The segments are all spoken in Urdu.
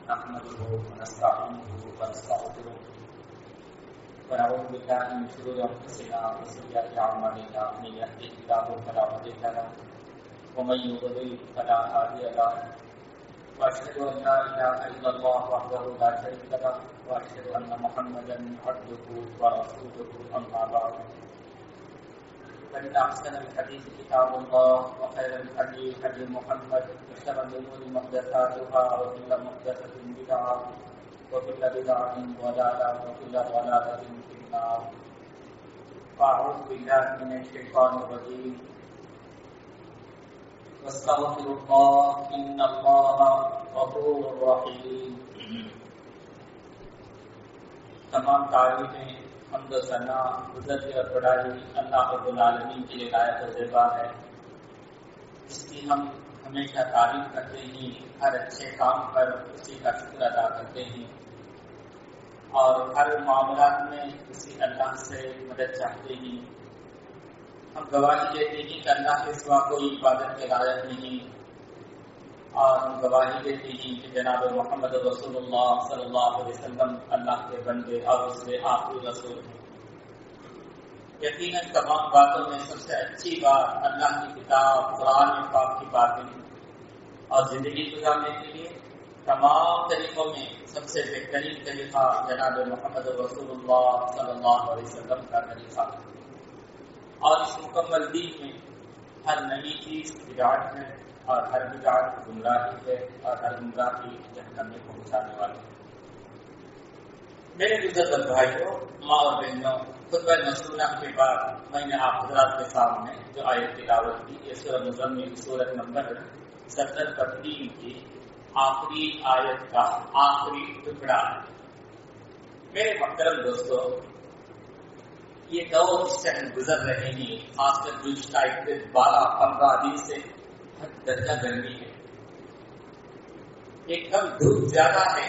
نحمده ونستعينه ونستغفره ونعوذ بالله من شرور أنفسنا وسيئات أعمالنا من يهده الله فلا مضل له ومن يضلل فلا هادي له وأشهد أن لا إله إلا الله وحده لا شريك له وأشهد أن محمدا عبده ورسوله أما بعد فإن أحسن الحديث كتاب الله وخير الهدي هدي محمد وشر الأمور محدثاتها وكل محدثة بدعة وكل بدعة ضلالة وكل ضلالة في النار. فأعوذ بالله من الشيطان الرجيم واستغفر الله إن الله غفور رحيم. تمام تعریفیں حمد و ثنا عزت اور بڑائی اللہ رب العالمین کے لیے لائق و زیبا ہے، جس کی ہم ہمیشہ تعریف کرتے ہیں، ہر اچھے کام پر اسی کا شکر ادا کرتے ہیں اور ہر معاملات میں اسی اللہ سے مدد چاہتے ہیں. ہم گواہی دیتے ہیں کہ اللہ کے سوا کوئی عبادت کے لائق نہیں، اور ہم گواہی دیتے ہیں کہ جناب محمد رسول اللہ صلی اللہ علیہ وسلم اللہ کے بندے اور اس سے آخری رسول ہیں. یقیناً تمام باتوں میں سب سے اچھی بات اللہ کی کتاب قرآن پاک کی باتیں، اور زندگی گزارنے کے لیے تمام طریقوں میں سب سے بہترین طریقہ جناب محمد رسول اللہ صلی اللہ علیہ وسلم کا طریقہ. اور اس مکمل دین میں ہر نئی چیز بدعت ہے، اور ہر بدعت گمراہی ہے، اور ہر گمراہی جہنم میں پہنچانے والی ہے. میرے بزرگ بھائیوں، ماں اور بہنوں، خطبہ مسنونہ کے بعد میں نے آپ حضرات کے سامنے جو آیت تلاوت کی، یہ سورہ مزمل کی سورت نمبر 70 پر 3 کی آخری آیت کا آخری ٹکڑا ہے. میرے محترم دوستو، یہ دور جس سے ہم گزر رہے ہیں، خاص کر گزشتہ 12-15 دن سے حد درجہ گرمی ہے. ایک دم دھوپ زیادہ ہے،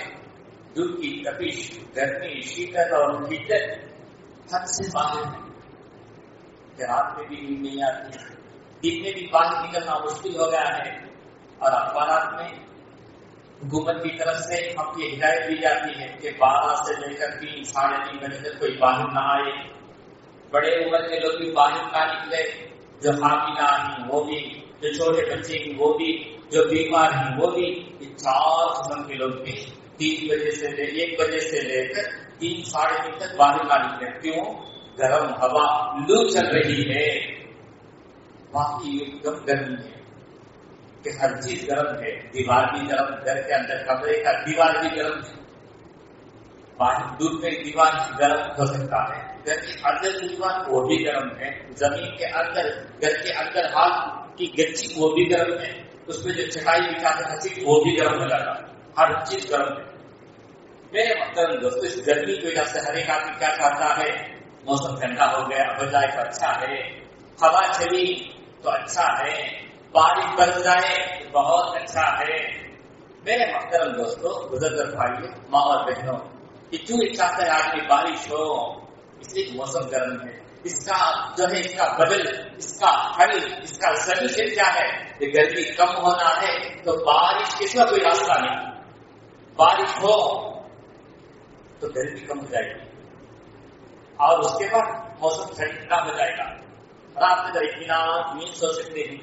دھوپ کی تپش، گرمی، شدت اور شدت حد سے باہر ہے کہ رات میں بھی نیند نہیں آتی، دن میں بھی باہر نکلنا مشکل ہو گیا ہے. اور اخبارات میں حکومت کی طرف سے ہم یہ ہدایت دی جاتی ہے کہ 12 سے لے کر 3-3:30 بجے تک کوئی باہر نہ آئے. بڑے عمر کے لوگ بھی باہر نہ نکلے، جو حاملہ ہیں وہ بھی، جو چھوٹے بچے ہیں وہ بھی، جو بیمار ہیں وہ بھی. یہ 4 قسم کے لوگ بھی 1 بجے سے لے کر 3-3:30 تک باہر نہ نکلے. کیوں؟ گرم ہوا، لو چل رہی ہے. باقی ایک دم گرمی ہے کہ ہر چیز گرم ہے، دیوار بھی گرم، گھر کے اندر کمرے کا دیوار بھی گرم ہے. باہر دودھ میں دیوار گرم ہو سکتا ہے، گھر کے اندر کی دیوار وہ بھی گرم ہے، زمین کے اندر، گھر کے اندر ہاتھ کی گچی وہ بھی گرم ہے، اس میں جو چٹائی بچھاتے ہیں وہ بھی گرم ہو جاتا ہے. ہر چیز گرم ہے. میرے محترم دوستو، اس گرمی کی وجہ سے ہر ایک آدمی کیا چاہتا ہے؟ موسم ٹھنڈا ہو گیا ہو جائے تو اچھا ہے، ہوا چلی تو اچھا ہے، بارش برس جائے تو بہت اچھا ہے. میرے محترم دوستو، بزرگ بھائیوں، ماں اور بہنوں، کہ کیوں چاہتا ہے آدمی بارش ہو؟ اس لیے موسم گرم ہے. اس کا جو ہے، اس کا بدل، اس کا حل، اس کا سلوشن کیا ہے؟ کہ گرمی کم ہونا ہے تو بارش کے سوا کوئی راستہ نہیں. بارش ہو تو گرمی کم ہو جائے گی، اور اس کے بعد موسم ٹھنڈا ہو جائے گا. رات میں اطمینان نیند سو سکتے ہیں.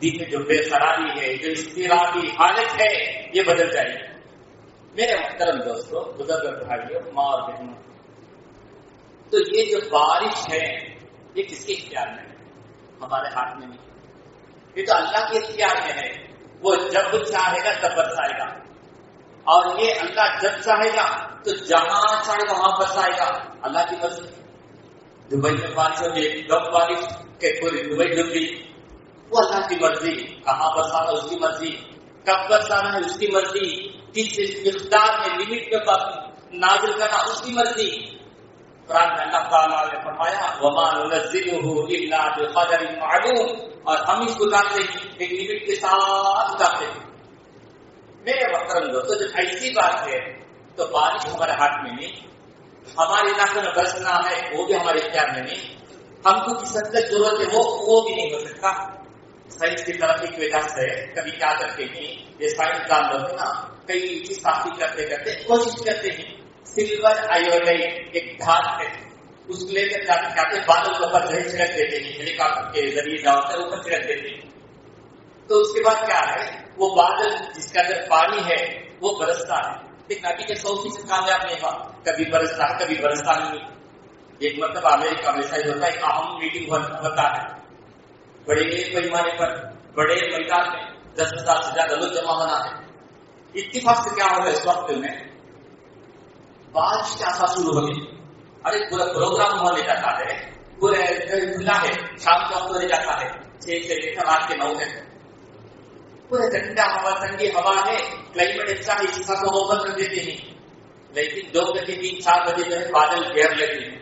دن میں جو بے قراری ہے، جو اضطرابی حالت ہے، یہ بدل جائے گی. میرے محترم دوستو، بزرگ بھائیوں، ماں اور بہنوں، تو یہ جو بارش ہے یہ کس کے اختیار میں ہے؟ ہمارے ہاتھ میں نہیں. یہ تو اللہ کے اختیار میں ہے. وہ جب چاہے گا تب برسائے گا، اور یہ اللہ جب چاہے گا تو جہاں چاہے گا وہاں برسائے گا. اللہ کی مرضی. دبئی میں بارش ہو گئی، کم بارش کہ پوری دبئی ڈوب گئی، وہ اللہ کی مرضی. کہاں برسانا اس کی مرضی، کب برسانا ہے اس کی مرضی، کس مقدار میں لمٹ میں نازل کرنا اس کی مرضی. قرآن میں اللہ تعالیٰ نے فرمایا وَمَا نُنَزِّلُهُ إِلَّا بِقَدَرٍ مَعْلُومٍ، اور ہم اس کو اتارتے ہیں ایک لمٹ کے ساتھ اتارتے ہیں. میرے محترم دوستو، جب ایسی بات ہے تو بارش ہمارے ہاتھ میں نہیں. ہمارے علاقے میں برسنا ہے وہ بھی ہمارے اختیار میں نہیں. ہم کو کس حد تک ضرورت ہے وہ بھی نہیں ہو سکتا. سائنس کی ترقی کی وجہ سے کبھی کیا کرتے ہیں یہ سائنسدان لوگ نا کئی چیز تحقیق کرتے کرتے کوشش کرتے ہیں سلور آیوڈائڈ ایک دھات ہے اس کو لے کر جاتے بادل کے اوپر چھڑک دیتے ہیں ہیلی کاپٹر کے ذریعے جاؤ کر اوپر چھڑک دیتے ہیں تو اس کے بعد کیا ہے وہ بادل جس کا اندر پانی ہے وہ برستا ہے لیکن ابھی کے 100% کامیاب نہیں ہوا کبھی برستا ہے کبھی برستا نہیں ایک مطلب امریکہ میں ایسا ہی ہوتا ہے ایک اہم میٹنگ ہوتا ہے بڑے پیمانے پر بڑے میدان میں 10,000 سے زیادہ لوگ جمع ہونا ہے اتفاق سے کیا ہوگا اس وقت میں بارش کے آسا شروع ہوگی ارے پورا پروگرام ہونے جاتا ہے پورے کھلا ہے شام کے وقت ہونے جاتا ہے 6 سے لے کر رات کے 9 تک پورے ٹھنڈا ہوا ٹھنڈی ہوا ہے کلائمیٹ اچھا ہے اس کو وہ بند کر دیتے ہیں لیکن 2 بجے 3-4 بجے جو ہے بادل گھیر لیتے ہیں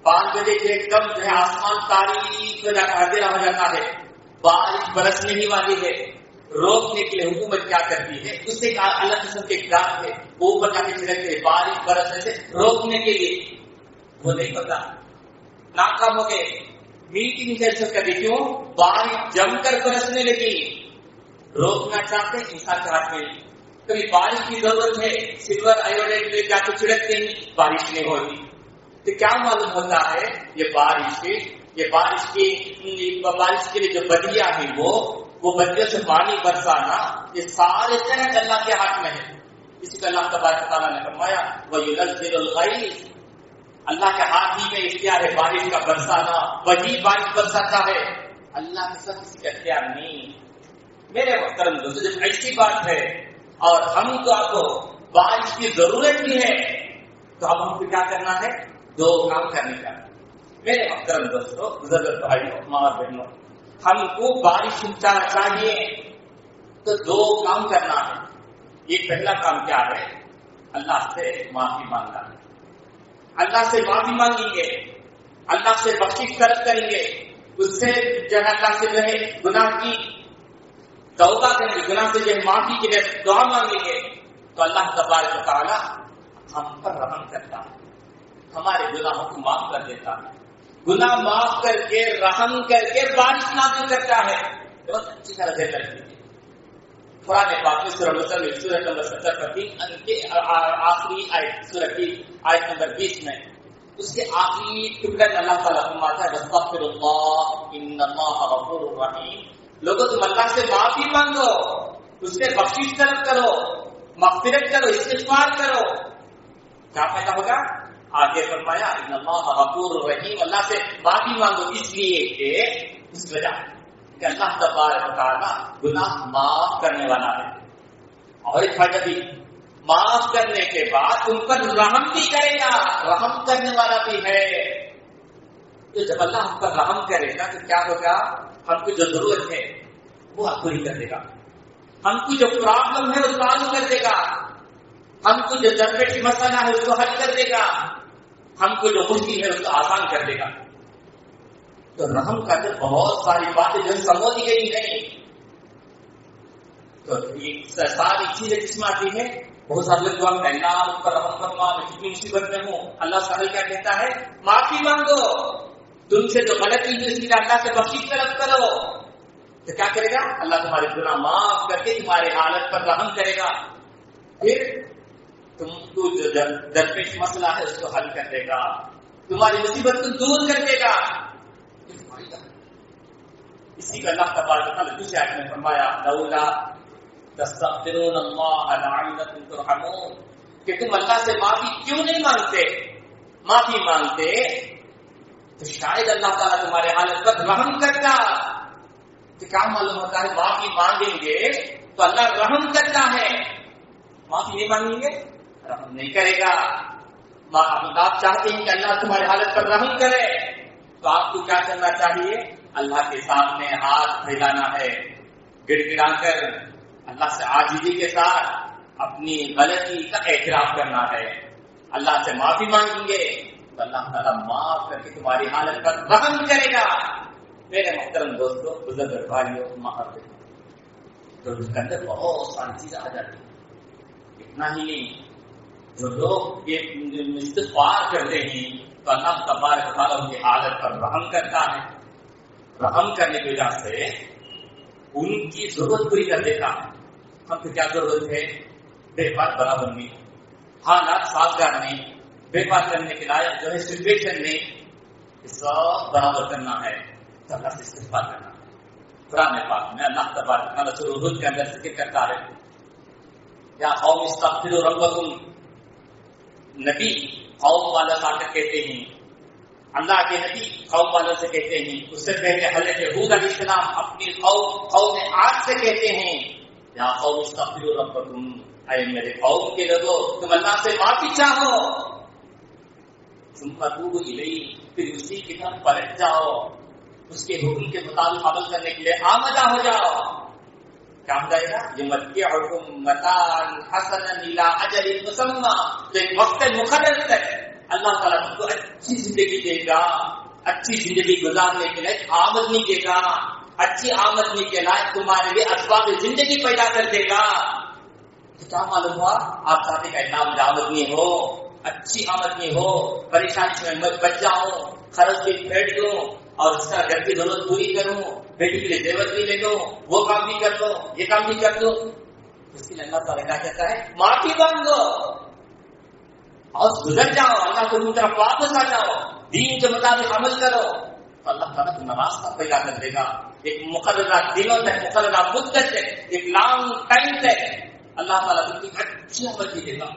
5 بجے کے ایک دم جو ہے آسمان تاریخ ہو جاتا ہے اندھیرا ہو جاتا ہے بارش برسنے ہی والی ہے روکنے کے لیے حکومت کیا کرتی ہے اس سے الگ قسم کے اقدام ہے وہ اوپر جا کے چھڑکتے ہیں بارش برسنے سے روکنے کے لیے وہ نہیں پتا ناکام ہو گئے میٹنگ کینسل کر دی کیوں بارش جم کر برسنے لگی روکنا چاہتے انسان کے ہاتھ میں نہیں کبھی بارش کی ضرورت ہے سلور آیوڈائڈ لے جا کے چھڑکتے ہیں بارش نہیں ہوتی تو کیا معلوم ہوتا ہے یہ بارش کے لیے جو بدلیاں ہیں وہ بدلیوں سے پانی برسانا یہ سارے طرح اللہ کے ہاتھ میں ہے اسی کو اللہ تبارک تعالیٰ نے فرمایا وَيُنَزِّلُ الْغَيْثَ اللہ کے ہاتھ ہی میں اختیار ہے بارش کا برسانا وہی بارش برساتا ہے اللہ کے ساتھ کسی کا اختیار نہیں میرے محترم دوستو جب ایسی بات ہے اور ہم تو آپ کو بارش کی ضرورت بھی ہے تو اب ہم کو کیا کرنا ہے 2 کام کرنے کا میرے محترم دوستو بزرگ بھائیوں ماں اور بہنوں ہم کو بارش چاہیے تو 2 کام کرنا ہے یہ پہلا کام کیا ہے اللہ سے معافی مانگنا ہے اللہ سے معافی مانگیں گے اللہ سے بخشش طلب کریں گے اس سے جو ہے اللہ سے جو ہے گناہ کی توبہ کریں گے گناہ سے جو ہے معافی کے لیے دعا مانگیں گے تو اللہ تبارک و تعالی ہم پر رحم کرتا ہے ہمارے گناہوں کو معاف کر دیتا ہے گناہ معاف کر کے رحم کر کے بارش نازل کرتا ہے بہت اچھی طرح سے کرتی ہے قرآن پاک میں سورہ مزمل سورہ نمبر 70 پر کے آخری آیت سورہ کی آیت نمبر 20 میں اس کے آخری ٹکڑے میں اللہ تعالیٰ فرماتا ہے واستغفر اللہ ان اللہ غفور رحیم لوگوں تم اللہ سے معافی مانگو اس سے بخشش طلب کرو مغفرت کرو استغفار کرو کیا پیدا ہوگا آگے فرمایا ان اللہ غفور رحیم اللہ سے معافی مانگو اس لیے کہ اس وجہ کہ اللہ تبارک و تعالی گناہ معاف کرنے والا ہے اور ایک فائدہ بھی معاف کرنے کے بعد ان پر رحم بھی کرے گا رحم کرنے والا بھی ہے تو جب اللہ ہم پر رحم کرے گا تو کیا ہوگا ہم کو جو ضرورت ہے وہ پوری کر دے گا ہم کو جو پرابلم ہے اس کو حل کر دے گا ہم کو جو درپیش مسئلہ ہے اس کو حل کر دے گا ہم کو جو مشکل ہے اس کو آسان کر دے گا تو رحم کا جو بہت ساری باتیں جو سمجھ گئی نہیں تو یہ ساری چیزیں کس میں آتی ہے بہت سارے لوگ دعا میں اللہ ان پر رحم فرما میں کتنی مصیبت میں ہوں اللہ سہل کیا کہتا ہے معافی مانگو تم سے جو غلطی ہوئی اس لیے اللہ سے بخشش طلب کرو تو کیا کرے گا اللہ تمہارے گناہ معاف کر کے تمہارے حالت پر رحم کرے گا پھر تم کو جو درپیش مسئلہ ہے اس کو حل کر دے گا تمہاری مصیبت کو دور کر دے گا اسی کا اللہ تبارک و تعالی دوسری آیت میں فرمایا لولا تستغفرون اللہ لعلکم ترحمون کہ تم اللہ سے معافی کیوں نہیں مانگتے تو شاید اللہ تعالیٰ تمہارے حالت پر رحم کرتا تو کیا معلوم ہوتا ہے معافی مانگیں گے تو اللہ رحم کرتا ہے معافی نہیں مانگیں گے رحم نہیں کرے گا آپ چاہتے ہیں کہ اللہ تمہارے حالت پر رحم کرے تو آپ کو کیا کرنا چاہیے اللہ کے سامنے ہاتھ پھیلانا ہے گڑ گڑا کر اللہ سے عاجزی کے ساتھ اپنی غلطی کا اعتراف کرنا ہے اللہ سے معافی مانگیں گے تو اللہ تعالیٰ معاف کر کے تمہاری حالت پر رحم کرے گا میرے محترم دوستوں بزرگ بھائیوں تو اس کے اندر بہت ساری چیزیں آ جاتی ہیں اتنا ہی نہیں جو لوگ یہ استغفار کرتے ہیں تو اللہ تبارک و تعالیٰ ان کی حالت پر رحم کرتا ہے رحم کرنے کی وجہ سے ان کی ضرورت پوری کر دیتا ہے. ہم کو کیا ضرورت ہے؟ بے بات برابر نہیں، حالات سازگار نہیں، بے بات کرنے کے لائق جو ہے سچویشن نہیں، سب برابر کرنا ہے تو اللہ سے استغفار کرنا ہے. قرآن پاک میں اللہ تبارک و تعالیٰ سورۃ ہود کے اندر ذکر کرتا ہے یا قوم استغفروا ربکم. نبی قوم والا آ کر کہتے ہیں، اللہ کے نبی قوم والوں سے کہتے ہیں. اس سے پہلے حضرت ہود علیہ السلام اپنی قوم عاد سے کہتے ہیں یا قوم استغفروا ربکم، اے میرے قوم کے لوگوں تم اللہ سے معافی چاہو، ثم توبوا الیہ، پھر اسی کی طرف پلٹ جاؤ، اس کے حکم کے مطابق عمل کرنے کے لیے آمادہ ہو جاؤ. کیا ہو جائے گا؟ یمتعکم متاعا حسنا الی اجل مسمى، تو ایک وقت مقرر تک اللہ تعالیٰ تم کو اچھی زندگی دے گا، اچھی زندگی گزارنے کے لیے آمدنی دے گا، اچھی آمدنی کے لائق تمہارے لیے اسباب زندگی پیدا کر دے گا. تو کیا معلوم ہوا؟ آپ چاہتے کہ اللہ مجھے آمدنی ہو، اچھی آمدنی ہو، پریشانی سے میں بچ جاؤں، خرچ بھی پھیٹ دوں اور اس کا گھر کی ضرورت پوری کروں، بیٹی کے لیے زیور بھی لے لو، وہ کام بھی کر دو، یہ کام بھی کر دو. اس کے لیے اللہ تعالیٰ کیا کہتا ہے؟ معافی مانگو اور گزر جاؤ، اللہ کو تم طرف واپس آ جاؤ، دین کے مطابق عمل کرو تو اللہ تعالیٰ تمہیں راستہ پیدا کر دے گا. ایک مقررہ دنوں تک، مقررہ مدت تک، ایک لانگ ٹائم تک اللہ تعالیٰ تم کی اچھی آمدنی دے گا.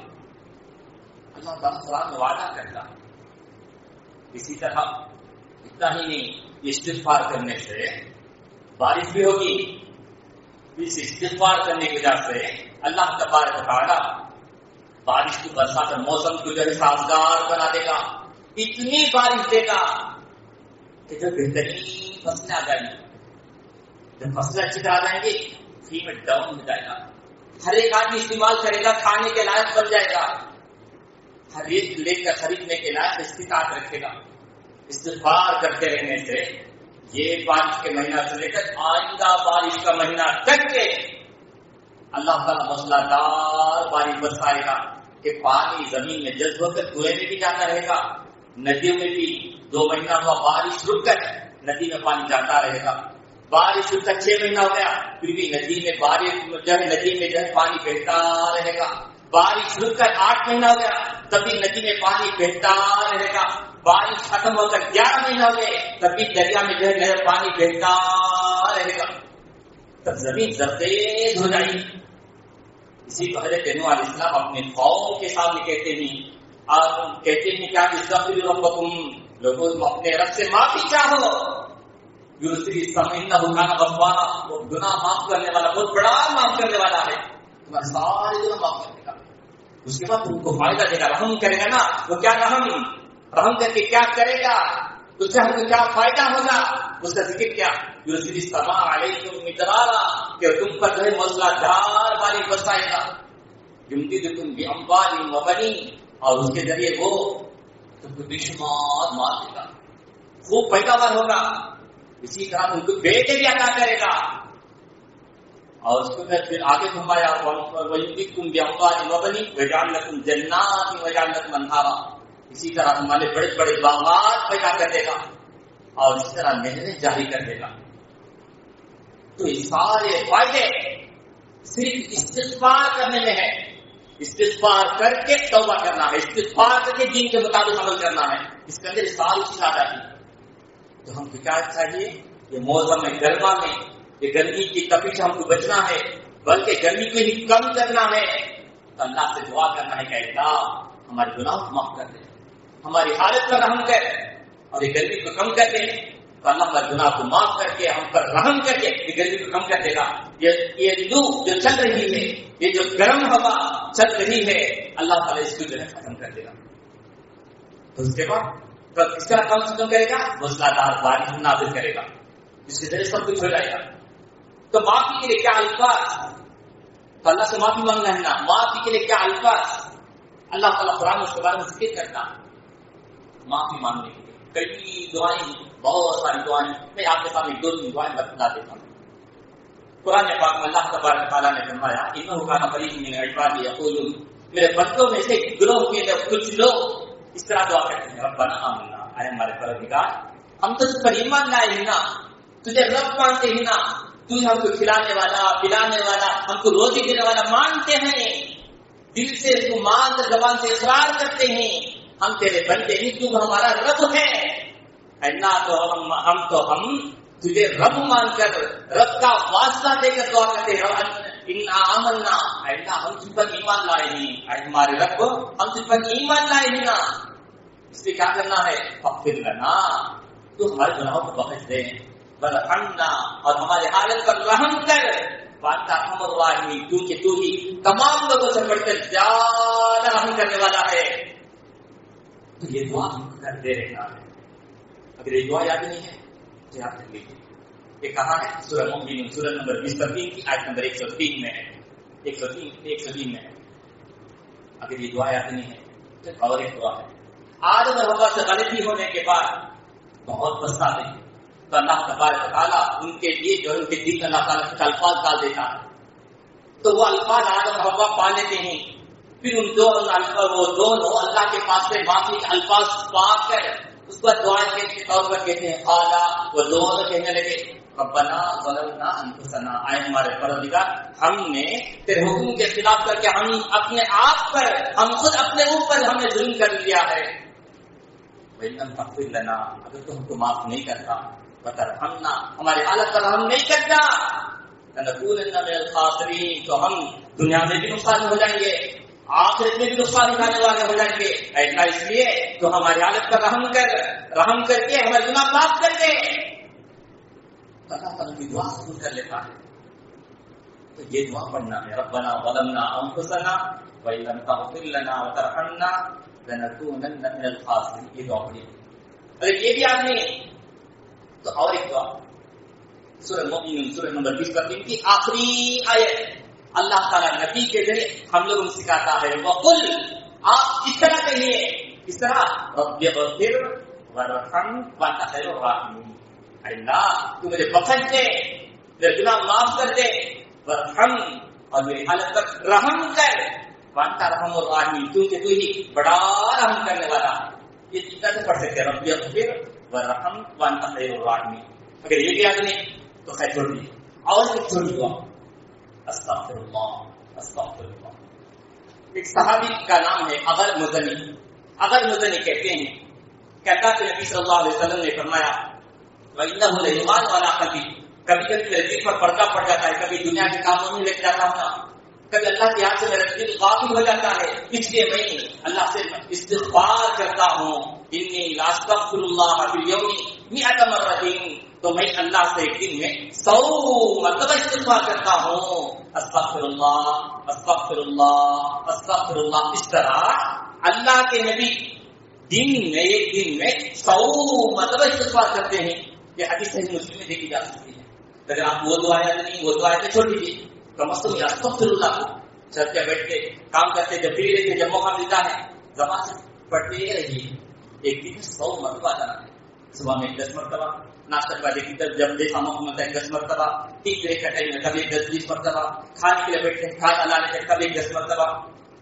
اللہ تعالیٰ قرآن میں وعدہ کرتا. اسی طرح اتنا ہی نہیں، استغفار کرنے سے بارش بھی ہوگی. اس استغفار کرنے کی وجہ سے اللہ تبارک و تعالیٰ بارش کی برسات موسم کو جو ہے سازگار بنا دے گا. اتنی بارش دے گا کہ جو بہترین فصلیں آ جائیں گی. جب فصلیں اچھی طرح آ جائیں گی قیمت ڈاؤن ہو جائے گا، ہر ایک آدمی استعمال کرے گا، کھانے کے لائق بن جائے گا، ہر ایک لے کر خریدنے کے لائق استطاعت رکھے گا. استغفار کرتے رہنے سے یہ بارش کے مہینہ سے لے کر آئندہ بارش کا مہینہ تک کے اللہ تعالیٰ موسلادھار بارش برسائے گا کہ پانی زمین میں جذب ہو کر کنویں میں بھی جاتا رہے گا، ندیوں میں بھی 2 مہینہ ہوا بارش رک کر ندی میں پانی جاتا رہے گا. بارش رک کر 6 مہینہ ہو گیا پھر بھی ندی میں بارش جو ہے ندی میں جو ہے پانی بہتا رہے گا. بارش رک کر 8 مہینہ ہو گیا تبھی ندی میں پانی بہتا رہے گا. بارش ختم ہو کر 11 مہینہ ہو گئے تبھی دریا میں جو ہے نہر پانی بہتا رہے گا. تب زمین زرخیز ہو جائے گی. اسی کو حضرت نوح علیہ السلام اپنے قوم کے سامنے کہتے ہیں کیا استغفروا ربکم، لوگوں تم اپنے رب سے معافی چاہو. یرسل السماء انہ کان غفارا، وہ گناہ معاف کرنے والا، بہت بڑا معاف کرنے والا ہے، تمہارے سارے گناہ معاف کرنے کا. اس کے بعد تم کو فائدہ دے گا، رحم کرے گا نا. وہ کیا رحم کر کے کیا کرے گا، اس سے ہم کو کیا فائدہ ہوگا، اس کا ذکر کیا؟ یرسل السماء علیکم مدرارا، کہ تم پر جو ہے موسلادھار بارش برسائے گا. یمددکم باموال وبنین، اور اس کے ذریعے وہ تم کو بے شمار مال دے گا، خوب پیداوار ہوگا. اسی طرح ان کو بیٹے بھی عطا کرے گا. اور اس کو پھر آگے گھمایا وَيُمْدِدْكُمْ بِأَمْوَالٍ وَبَنِينَ وَيَجْعَلْ لَكُمْ جَنَّاتٍ وَيَجْعَلْ لَكُمْ أَنْهَارًا. اسی طرح تمہارے بڑے بڑے باغات پیدا کر دے گا اور اس طرح نہریں جاری کر دے گا. تو یہ سارے فائدے صرف استغفار کرنے میں ہے. استغفار کر کے توبہ کرنا ہے، استغفار کر کے دین کے مطابق عمل کرنا ہے. اس کے اندر ساری چیز آ جاتی ہے. تو ہم کو کیا چاہیے؟ یہ موسم گرما میں یہ گرمی کی تپش ہم کو بچنا ہے، بلکہ گرمی کو ہی کم کرنا ہے. تو اللہ سے دعا کرنا ہے کہ اللہ ہمارے گناہ کو معاف کر دے، ہماری حالت پر رحم کر، اور یہ گرمی کو کم کر دے. تو اللہ ہمارے گناہ کو معاف کر کے ہم پر رحم کر کے یہ گرمی کو کم کر دے گا. یہ لو جو چل رہی ہے، یہ جو گرم ہوا چل رہی ہے، اللہ تعالیٰ اس کو جو ہے ختم کر دے گا. تو اس کے بعد کس طرح کم ختم کرے گا؟ موسلادھار بارش نازل کرے گا، جس کے ذریعے سب کچھ ہو جائے گا. تو معافی کے لیے کیا الفاظ؟ تو اللہ سے معافی مانگنا ہے نا. معافی کے لیے کیا الفاظ؟ اللہ تعالیٰ قرآن اس کے بارے میں ذکر کرتا ہے. معافی مانگنے کے لیے کئی دعائیں، بہت ساری دعائیں. میں آپ کے سامنے 2-3 دعائیں بتلا دیتا ہوں. قرآن پاک میں اللہ تبارک تعالیٰ نے فرمایا انہ کان فریق من عبادی یقولون، میرے بندوں میں سے گروہ کے کچھ لوگ اس طرح دعا کرتے ہیں ربنا آمنا، اے ہمارے پروردگار ہم تو تجھ پر ایمان لائے ہیں نا، تجھے رب مانتے ہیں نا، تو ہم کو کھلانے والا پلانے والا ہم کو روزی دینے والا مانتے ہیں، دل سے اس کو مان کر زبان سے اقرار کرتے ہیں ہم تیرے بندے نہیں، تو ہمارا رب ہے۔ اللہ تو ہم تجھے رب مان کر رب کا واسطہ دے کر دعا کرتے ہیں، آمنا، اللہ ہم تجھ پر ایمان لائے نہیں، ہمارے رب ہم تجھ پر ایمان لائے نہیں نا، اس لیے کیا کرنا ہے، فاغفر لنا، تو ہمارے گناہوں کو بخش دے، ورحمنا، اور ہمارے حالت پر رحم کر، وانت ارحم الراحمین، کیونکہ تو ہی تمام لوگوں سے بڑھ کر زیادہ رحم کرنے والا ہے۔ تو یہ دعا ہم کرتے رہنا ہے۔ اگر یہ دعا یاد نہیں ہے تو یاد کر لیجیے، یہ کہاں ہے؟ سورہ مومنون، سورہ نمبر 23 کی آیت نمبر 103 میں ہے، 103 میں ہے۔ اگر یہ دعا یاد نہیں ہے تو اور ایک دعا ہے، آدم اور حوا سے غلطی ہونے کے بعد بہت پچھتاتے ہیں، تو اللہ تبارک و تعالیٰ ان کے لیے جو ان کے دل میں اللہ تعالیٰ کچھ الفاظ ڈال دیتا ہے، تو وہ الفاظ آدم اور حوا پا لیتے ہیں، پھر وہ دونوں اللہ کے پاس سے معافی کے الفاظ پا کر اس کو دعا کے طور پر کہتے ہیں، قالا، وہ دونوں کہنے لگے، ربنا ظلمنا انفسنا، اے ہمارے پروردگار ہم نے تیرے حکم کے خلاف کر کے ہم اپنے آپ پر، ہم خود اپنے اوپر ہم نے ظلم کر لیا ہے، وَإِن لَّمْ تَغْفِرْ لَنَا، اگر تو ہم کو معاف نہیں کرتا، وَتَرْحَمْنَا، ہماری حالت پر ہم نہیں کرتا، لَنَكُونَنَّ مِنَ الْخَاسِرِينَ، تو ہم دنیا میں بھی نقصان ہو جائیں گے، آخرت میں بھی نقصان اٹھانے والے ہو جائیں گے، ایسا اس لیے تو ہماری حالت پر رحم کر کے ہمارے گناہ معاف کر دے۔ اللہ تعالیٰ کی دعا قبول کر لیتا ہے، تو یہ دعا پڑھنا ہے، ربنا ظلمنا انفسنا وَإِن لَّمْ تَغْفِرْ لَنَا وَتَرْحَمْنَا لَنَكُونَنَّ مِنَ الْخَاسِرِينَ، یہ دعا پڑھی۔ اگر یہ بھی آپ نے تو اور ایک دعا، سورہ مومنون، سورہ نمبر 23 کی آخری آیت، اللہ تعالیٰ نبی کے ذریعے ہم لوگوں کو سکھاتا ہے، وَقُلْ، آپ اس طرح کہیے، اس طرح رَبِّ اغْفِرْ وَارْحَمْ وَأَنْتَ خَيْرُ الرَّاحِمِينَ، اللہ تو مجھے بخش دے، میرے گناہ معاف کر دے، وَارْحَمْ، اور میری حالت پر رحم کر، وَأَنْتَ أَرْحَمُ الرَّاحِمِينَ، کیونکہ تو ہی بڑا رحم کرنے والا ہے۔ یہ کتنا سے پڑھ سکتے ہیں، رَبِّ اغْفِرْ وَارْحَمْ وَأَنْتَ خَيْرُ الرَّاحِمِينَ۔ اگر یہ بھی یاد نہیں تو خیر چھوڑ دیجیے، اور ایک چھوڑی دعا، استغفر اللہ، استغفر اللہ۔ ایک صحابی کا نام ہے اغر مزنی، اغر مزنی کہتے ہیں کہ اللہ کے نبی صلی اللہ علیہ وسلم نے فرمایا، وَإِنَّهُ لَيُغَانُ عَلَىٰ قَلْبِي، کبھی کبھی میرے دل پر پردہ پڑ جاتا ہے، کبھی دنیا کے کاموں میں لگ جاتا ہوں نا، کبھی اللہ کی یاد سے میرا دل غافل ہو جاتا ہے، اس لیے میں اللہ سے استغفار کرتا ہوں، انی لاستغفر اللہ فی اليوم 100 مرۃ، تو میں اللہ سے ایک دن میں 100 مرتبہ استغفار کرتا ہوں، استغفر اللہ، استغفر اللہ، استغفر اللہ۔ اس طرح اللہ کے نبی دن میں ایک دن میں 100 مرتبہ استغفار کرتے ہیں، یہ حدیث صحیح مسلم میں دیکھی جا سکتی ہے۔ اگر آپ وہ دعا یاد نہیں، وہ دعا چھوڑ دیجیے، کم از کم استغفر اللہ کو چلتے بیٹھ کے کام کرتے، جب فری رہتے، جب موقع ملتا ہے زبان سے پڑھتے رہیے، ایک دن میں 100 مرتبہ جانا ہے، صبح میں 10 مرتبہ، ناشتہ والے کی طرف جب دیکھا موقع ملتا ہے 10 مرتبہ، ٹی بریک کا ٹائم میں کبھی 10-20 مرتبہ، کھانے کے لیے بیٹھتے کھانا لانے کے کبھی 10 مرتبہ،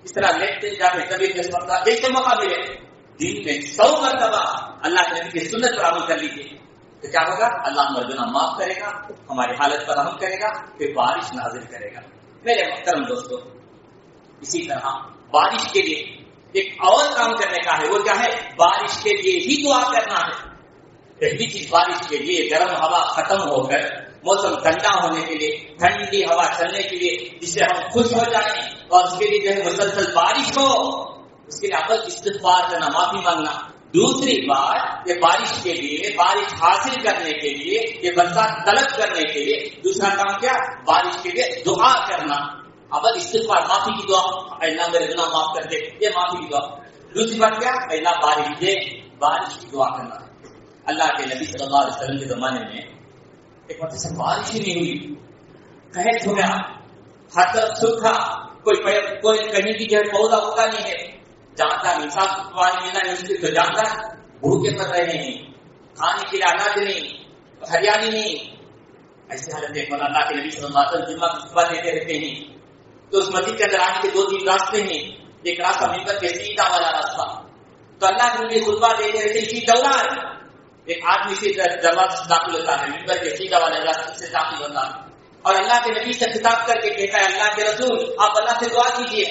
اس طرح لیٹتے جاتے کبھی 10 مرتبہ، دیکھتے موقع ملے دن میں 100 مرتبہ اللہ کے نبی کی سنت پر عمل کر لیجیے، تو کیا ہوگا؟ اللہ ہمارا گناہ معاف کرے گا، ہماری حالت پر رحم کرے گا، پھر بارش نازل کرے گا۔ میرے محترم دوستو، اسی طرح بارش کے لیے ایک اور کام کرنے کا ہے، وہ کیا ہے؟ بارش کے لیے ہی دعا کرنا ہے۔ پہلی چیز، بارش کے لیے گرم ہوا ختم ہو کر موسم ٹھنڈا ہونے کے لیے، ٹھنڈی ہوا چلنے کے لیے، جس سے ہم خوش ہو جائیں، اور اس کے لیے جو ہے مسلسل بارش ہو، اس کے لیے اول استغفار کرنا، معافی مانگنا۔ دوسری بات، یہ بارش کے لیے، بارش حاصل کرنے کے لیے، یہ برسات طلب کرنے کے لیے دوسرا کام کیا؟ بارش کے لیے دعا کرنا۔ اول استغفار، معافی کی دعا، اے اللہ میرے گناہ معاف کر دے، یہ معافی کی دعا۔ دوسری بات کیا؟ اے اللہ بارش دے، بارش کی دعا کرنا۔ اللہ کے نبی صلی اللہ علیہ وسلم کے زمانے میں ایک مرتبہ سے بارش ہی نہیں ہوئی، قحط ہو گیا، ہر طرف سوکھا، کوئی کہیں کی جو پودا ہوتا نہیں ہے، جانتا انسان پانی ملنا مشکل، تو جانتا بھوکے پر رہے ہیں، کھانے کے لیے اناج نہیں، ہریالی نہیں، ایسے حالت میں اللہ کے نبی صلی اللہ علیہ وسلم جمعہ کی خطبہ دیتے رہتے ہیں، تو اس مسجد کے اندر آنے کے 2-3 راستے ہیں، ایک راستہ ممبر کے سیدھا والا راستہ، تو اللہ کے نبی خطبہ دیتے رہتے اسی دوران ایک آدمی سے جماعت داخل ہوتا ہے، ممبر کے سیدھا والے راستے سے داخل ہوتا ہے، اور اللہ کے نبی سے خطاب کر کے کہتا ہے اللہ کے رسول آپ اللہ سے دعا کیجیے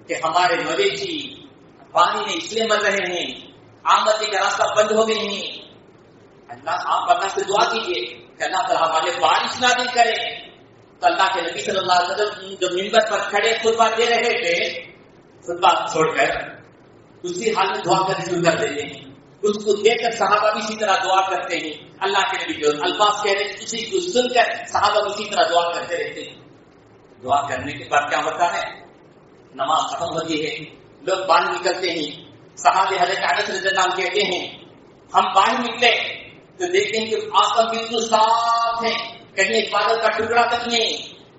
کہ ہمارے مویشی پانی میں اس لیے مر رہے ہیں، آمدنی کا راستہ بند ہو گئے ہیں، آپ اللہ سے دعا کیجیے کہ اللہ تعالیٰ ہمارے بارش نازل کرے. تو اللہ کے نبی صلی اللہ علیہ وسلم جو منبر پر کھڑے خطبہ دے رہے تھے، خطبہ چھوڑ کر اسی حال میں دعا کرنے شروع کر دیتے ہیں. اس کو دیکھ کر صحابہ بھی اسی طرح دعا کرتے ہیں. اللہ کے نبی جو الفاظ کہہ رہے ہیں اسی کو سن کر صحابہ بھی اسی طرح دعا کرتے رہتے ہیں. دعا کرنے کے بعد کیا ہوتا ہے؟ نماز ختم ہوتی ہے، لوگ باہر نکلتے ہیں. صحابہ حضرت انس رضی اللہ عنہ کہتے ہیں ہم باہر نکلے تو دیکھتے ہیں کہ آسمان بالکل صاف ہے، کہیں ایک بادل کا ٹکڑا تک نہیں.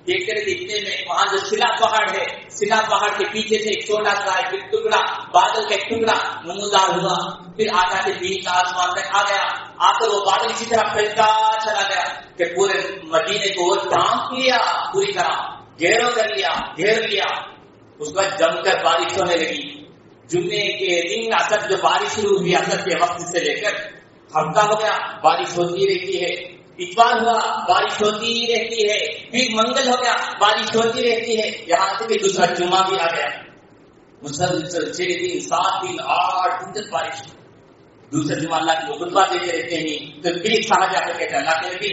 دیکھتے رہے دیکھنے میں وہاں جو سلا پہاڑ ہے، سلا پہاڑ کے پیچھے سے ایک چھوٹا سا ایک ٹکڑا، بادل کا ایک ٹکڑا نمودار ہوا، پھر آتا کے بیچ آسمان تک آ گیا. آ کر وہ بادل اسی طرح پھیلتا چلا گیا کہ پورے مدینے کو وہ ڈھانپ لیا، پوری طرح گھیرو کر لیا، گھیر لیا. اس کے بعد جم کر بارش ہونے لگی. جمعے کے دن اثر جو بارش شروع ہوئی اثر کے وقت سے لے کر ہفتہ ہو گیا بارش ہوتی رہتی ہے. اتوار ہوا بارش ہوتی رہتی ہے، پھر منگل ہو گیا بارش ہوتی رہتی ہے، یہاں تک کہ دوسرا جمعہ بھی آ گیا. مسلسل 6 دن 7 دن 8 دن تک بارش. دوسرے جمعہ اللہ کی خطبہ دیتے رہتے ہیں. تو پھر صاحب جا کر کہتے ہیں اللہ کے نبی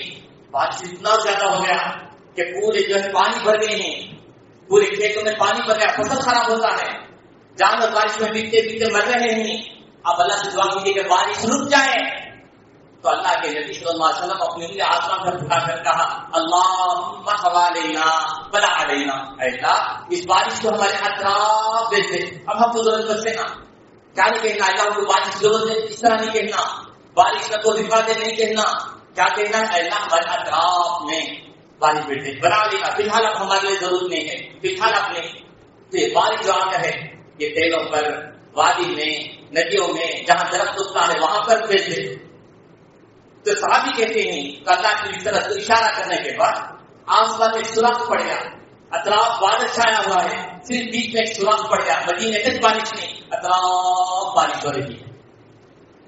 بارش اتنا زیادہ ہو گیا کہ پورے جو ہے پانی بھر گئے ہیں، پورے کھیتوں میں پانی بھر گیا، فصل خراب ہوتا ہے، جانور بارش میں بھیگتے بھیگتے مر رہے ہیں. اب اللہ سے دعا کیجیے کہ بارش رک جائے. تو اللہ کے نبی صلی اللہ علیہ وسلم اپنی انگلی آسمان پر اٹھا کر کہا اللہم حوالینا ولا علینا، اے اللہ اس بارش کو ہمارے اطراف دے دے، اب ہم کو ضرورت بچے نا. کیا نہیں کہنا اللہ کو بارش کی ضرورت ہے، اس طرح نہیں کہنا، بارش کا کوئی حفاظت نہیں کہنا. کیا کہنا ہے اللہ ہمارے اطراف میں بارش بیٹھے بنا لینا، فی الحال اب ہمارے لیے ضرورت نہیں ہے، فی الحال اپنے بارش جو آتا ہے یہ ٹیلوں پر، وادی میں، ندیوں میں، جہاں درخت اگتا ہے وہاں پر بھیج دے. تو صحابی کہتے ہیں کہ اللہ کی طرف سے اشارہ کرنے کے بعد آسمان میں ایک سوراخ پڑ گیا، اطراف بادل چھایا ہوا ہے، صرف بیچ میں ایک سوراخ پڑ گیا، مدینے تک بارش نہیں، اطراف بارش ہو رہی ہے.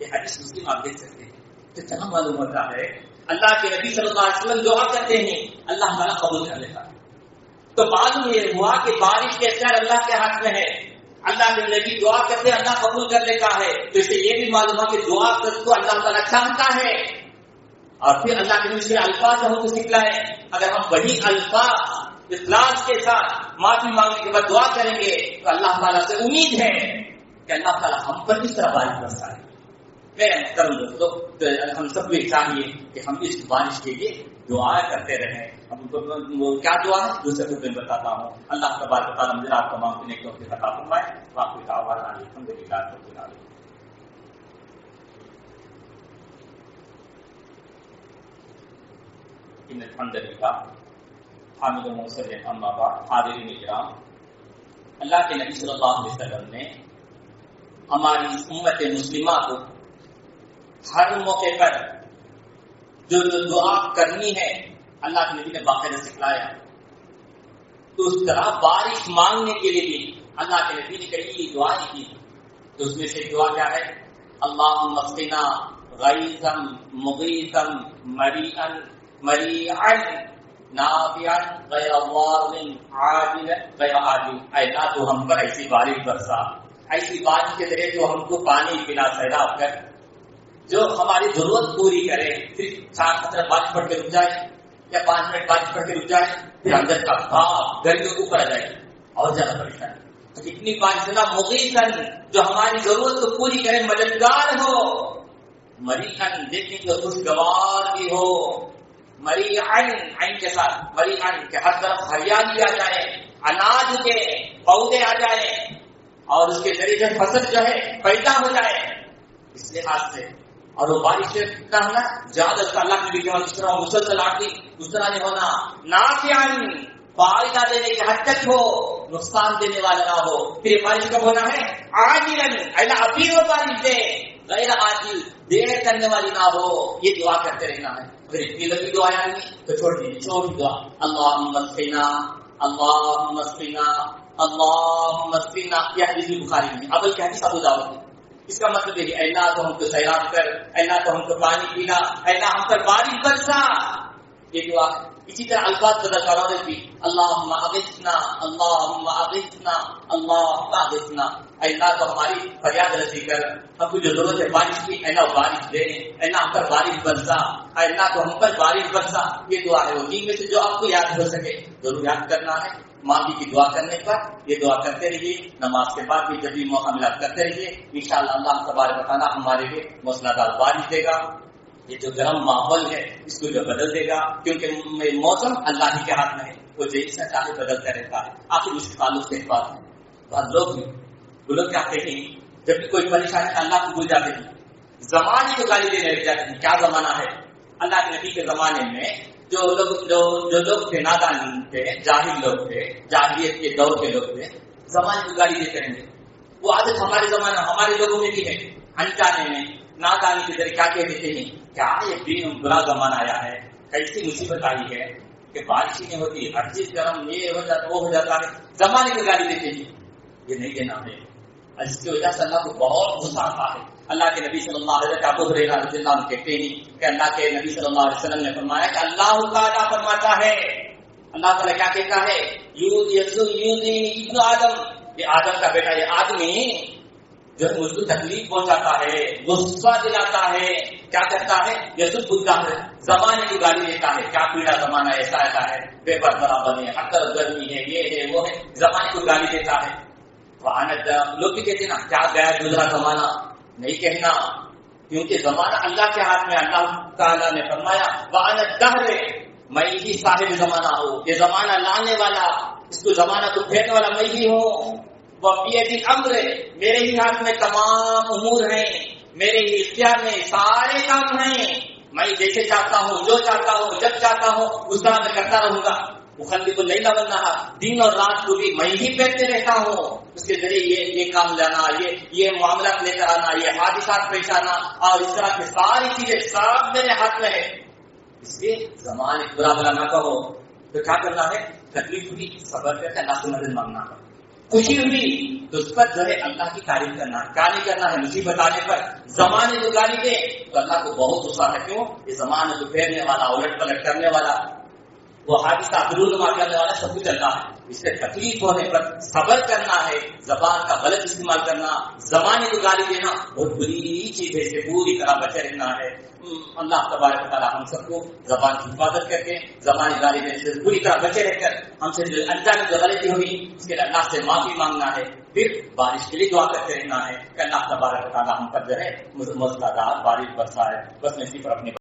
یہ حدیث مسلم آپ دیکھ سکتے ہیں. تو جہاں معلوم ہوتا ہے اللہ کے نبی صلی اللہ علیہ وسلم دعا کرتے ہیں اللہ تعالیٰ قبول کر لیتا ہے. تو معلوم یہ ہوا کہ بارش کے اثر اللہ کے ہاتھ میں ہے. اللہ کے نبی دعا کرتے اللہ قبول کر لیتا ہے. تو اسے یہ بھی معلوم ہوا کہ دعا کو اللہ تعالیٰ چاہتا ہے. اور پھر اللہ کے نبی سے الفاظ ہم کو سکھلائے، اگر ہم وہی الفاظ اخلاص کے ساتھ معافی مانگنے کے بعد دعا کریں گے تو اللہ تعالیٰ سے امید ہے کہ اللہ تعالیٰ ہم پر اس طرح بارش برسائے. میرے محترم دوستو، ہم سب کو چاہیے کہ ہم اس بارش کے لیے دعا کرتے رہیں. کیا دعا ہے دوسرے کو میں بتاتا ہوں. اللہ تبارک و تعالیٰ مجھے آپ تمام کو نیک توفیق عطا فرمائے. واقعی دعوات الحمدللہ رب العالمین. ان الحمد للہ حامد و مصلی اما بعد. حاضرین کرام، اللہ کے نبی صلی اللہ علیہ وسلم نے ہماری امت مسلمہ کو ہر موقع پر جو دعا کرنی ہے اللہ کے نبی نے باقاعدہ سکھلایا. تو اس طرح بارش مانگنے کے لیے بھی اللہ کے نبی نے کئی دعائیں کی. تو اس میں سے دعا کیا ہے؟ اللہم اسقنا غیثا مغیثا مریعا مریعا نافعا غیر ضار عاجلا غیر عاجل. اے اللہ تو ہم پر ایسی بارش برسا، ایسی بارش کے ذریعے جو ہم کو پانی پلا سیلاب کر، جو ہماری ضرورت پوری کرے. صرف 4 قطرہ بارش پڑ کے رک جائے یا 5 منٹ بارش پڑ کے رک جائے، پھر اندر کا بھاپ گرمیوں کو اوپر آ جائے اور زیادہ پریشانی. تو اتنی بارش نہ مغیثا جو ہماری ضرورت کو پوری کرے، مددگار ہو. مریعا دیکھنے کو خوشگوار بھی ہو. مریعا عین کے ساتھ، مریعا کہ ہر طرف ہریالی آ جائے، اناج کے پودے آ جائے اور اس کے ذریعے فصل جو ہے پیدا ہو جائے. اس لحاظ سے اور وہ بارش سے کتنا ہونا زیادہ اللہ کے لیے جس طرح مسلسل آتی اس طرح نہیں ہونا. نافعا فائدہ دینے کے حد تک ہو، نقصان دینے والا نہ ہو. پھر بارش کب ہونا ہے؟ عاجلا اللہ ابھی وہ بارش دے، غیر عاجل دیر کرنے والی نہ ہو. یہ دعا کرتے رہنا ہے. اگر اتنی لمبی دعا آئیں گی تو چھوڑ دیجیے چھوٹی دعا. اللہم اسقنا اللہم اسقنا اللہم اسقنا. یہ حدیث بخاری میں، اول کی حدیث ابو داؤد میں. اس کا مطلب ہے کہ اے اللہ تو ہم کو سیراب کر، اے اللہ تو ہم کو پانی پینا، اے اللہ ہم پر بارش برسا. یہ دعا ہے. اسی طرح الفاظ بدل کر عورت بھی اللہم اغثنا اللہم اغثنا اللہم اغثنا، اے اللہ تو ہماری فریاد رسی کر، ہم کو جو ضرورت ہے بارش کی، اے اللہ بارش دے، اے اللہ ہم پر بارش برسا، اے اللہ تو ہم پر بارش برسا. یہ دعا ہے. وہ دین میں سے جو آپ کو یاد ہو سکے ضرور یاد کرنا ہے. ماضی کی دعا کرنے پر یہ دعا کرتے رہیے، نماز کے بعد بھی جب بھی موقع ملا کرتے رہیے. انشاءاللہ اللہ تبارک و تعالیٰ ہمارے لیے موسلادھار بارش دے گا. یہ جو گرم ماحول ہے اس کو جو بدل دے گا، کیونکہ موسم اللہ ہی کے ہاتھ میں ہے، وہ جیسا چاہے بدلتا رہتا ہے. آخر اس تعلق سے بات ہے. بہت لوگ کہتے ہیں جب بھی کوئی پریشانی اللہ کو بھول جاتے ہیں، زمانے کو گالی دینے لگ جاتے ہیں. کیا زمانہ ہے؟ اللہ کے نبی کے زمانے میں جو لوگ تھے، نادان تھے، جاہل لوگ تھے، جاہلیت کے دور کے لوگ تھے، زمانے کو گالی دیتے رہیں گے. وہ عادت ہمارے زمانے ہمارے لوگوں میں بھی ہے. انجانے میں نادانی کے ذریعے کیا کہہ دیتے ہیں، کیا یہ دین برا زمانہ آیا ہے، کیسی مصیبت آئی ہے کہ بارش ہی نہیں ہوتی، ہر چیز گرم، یہ ہو جاتا وہ ہو جاتا ہے. زمانے کو گالی دیتے ہیں. یہ نہیں دینا ہے. اس کی وجہ سے اللہ کو بہت غصہ آتا ہے. اللہ کے نبی صلی اللہ علیہ وسلم کہتے ہیں کہ اللہ کے نبی صلی اللہ علیہ وسلم نے فرمایا کہ اللہ تعالیٰ فرماتا ہے، اللہ تعالیٰ کیا کہتا ہے، ابن آدم، یہ آدم کا بیٹا، یہ آدمی جو ہے مجھ کو تکلیف پہنچاتا ہے، غصہ دلاتا ہے، کیا کرتا ہے، یسب الدہر، زمانے کی گالی دیتا ہے. کیا پیڑا زمانہ ایسا ہے، بے پر برابر ہے، ہر طرف گرمی ہے، یہ ہے وہ ہے، زمانے کو گالی دیتا ہے. لوگ بھی کہتے ہیں نا کیا گیا گزرا زمانہ، نہیں کہنا، کیونکہ زمانہ اللہ کے ہاتھ میں. اللہ تعالیٰ نے فرمایا وَأَنَا الدَّهْرُ، میں ہی صاحب زمانہ ہوں، یہ زمانہ لانے والا، اس کو زمانہ کو پھیرنے والا میں ہی ہوں. وَبِيَدِي الْأَمْرُ، میرے ہی ہاتھ میں تمام امور ہیں، میرے ہی اختیار میں سارے کام ہیں. میں جیسے چاہتا ہوں، جو چاہتا ہوں، جب چاہتا ہوں اس طرح میں کرتا رہوں گا. مخلف اللیل والنہار، دن اور رات کو بھی میں ہی پھیرتے رہتا ہوں. اس کے ذریعے یہ کام لانا، یہ معاملات لے کر آنا، یہ حادثات پیش آنا، اور اس طرح کی ساری چیزیں سب میرے ہاتھ میں ہے. اس لیے زمانے کو برا بلا نہ کہو. تو کیا کرنا ہے، تکلیف ہوئی صبر کر کے اللہ سے مدد مانگنا ہے. خوشی ہوئی تو اس پر جو ہے اللہ کی تعریف کرنا ہے. کیا نہیں کرنا ہے، مصیبت آنے پر زمانے کو گالی دے تو اللہ کو بہت غصہ ہے. کیوں؟ یہ زمانے کو پھیرنے والا، الٹ پلٹ کرنے والا، وہ حادثہ رونما کرنے والا سب کچھ اللہ ہے. اس سے تکلیف ہونے پر صبر کرنا ہے، زبان کا غلط استعمال کرنا، زمانے کو گالی دینا بہت بری چیز ہے. اس سے پوری طرح بچے رہنا ہے. اللہ تبارک تعالیٰ ہم سب کو زبان کی حفاظت کر کے زبانی گالی دینے سے پوری طرح بچے رہ کر ہم سے جو انجانے جو غلطی ہوئی اس کے لیے اللہ سے معافی مانگنا ہے. پھر بارش کے لیے دعا کرتے رہنا ہے کہ اللہ تبارک تعالیٰ ہم پر جو ہے موسلادھار بارش برسائے. بس میں اسی پر اپنی